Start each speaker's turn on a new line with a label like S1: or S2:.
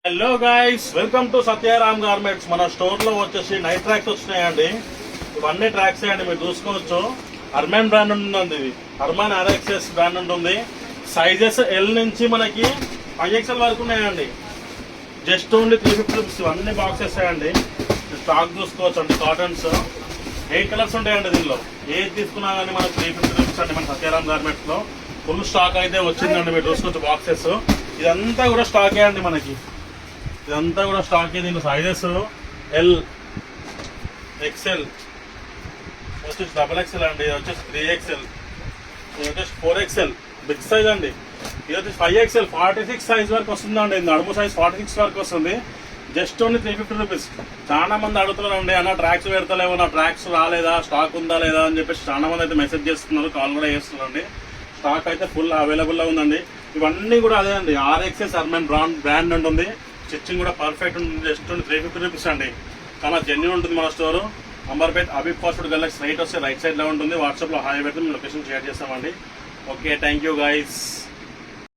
S1: Hello guys, welcome to Satyaram garments. మన store లో వచ్చేసి నైట్ ట్రాక్స్ వచ్చినాయండి. ఇవన్నీ ట్రాక్స్ అండి, మీరు చూసుకోవచ్చు. అర్మాన్ బ్రాండ్ ఉంటుందండి. ఇది అర్మాన్ RXS బ్రాండ్ ఉంటుంది. సైజెస్ ఎల్ నుంచి మనకి 5XL వరకు ఉన్నాయండి. Just only 350 rupees. ఇవన్నీ బాక్సెస్ అండి. స్టాక్ చూసుకోవచ్చు అండి. కాటన్స్ 8 కలర్స్ ఉంటాయండి. దీనిలో ఏది తీసుకున్నా కానీ మనకు 350 రూపీస్ అండి. మన సత్యారామ్ గార్మెంట్స్ లో ఫుల్ స్టాక్ అయితే వచ్చిందండి. మీరు చూసుకోవచ్చు బాక్సెస్. ఇదంతా కూడా స్టాకే అండి. మనకి ఇదంతా కూడా స్టాక్. దీని సైజెస్ ఎల్, XL వచ్చేసి XXL అండి. ఇది వచ్చేసి 3XL, ఇది వచ్చేసి 4XL బిగ్ సైజ్ అండి. ఇది వచ్చేసి 5XL 46 సైజ్ వరకు వస్తుందండి. నడుము సైజ్ 46 వరకు వస్తుంది. Just only 350 rupees. చాలా మంది అడుగుతున్నారండి, అన్న ట్రాక్స్ పెడతలేవు, నా ట్రాక్స్ రాలేదా, స్టాక్ ఉందా లేదా అని చెప్పేసి చాలా మంది అయితే మెసేజ్ చేస్తున్నారు, కాల్ కూడా చేస్తున్నారండి. స్టాక్ అయితే ఫుల్ అవైలబుల్ గా ఉందండి. ఇవన్నీ కూడా అదే అండి. RXS అర్మాన్ బ్రాండ్ ఉంటుంది. స్టిచ్చింగ్ కూడా పర్ఫెక్ట్ ఉంటుంది. జస్ట్ 350 రూపీస్ అండి. చాలా జెన్యూన్ ఉంటుంది మన store. Amberpet Habib fast food గల్లకి స్ట్రైట్ వస్తే రైట్ సైడ్ లో ఉంటుంది. వాట్సాప్ లో హాయ్ పెడితే మేము లొకేషన్ షేర్ చేస్తామండి. Okay, thank you guys.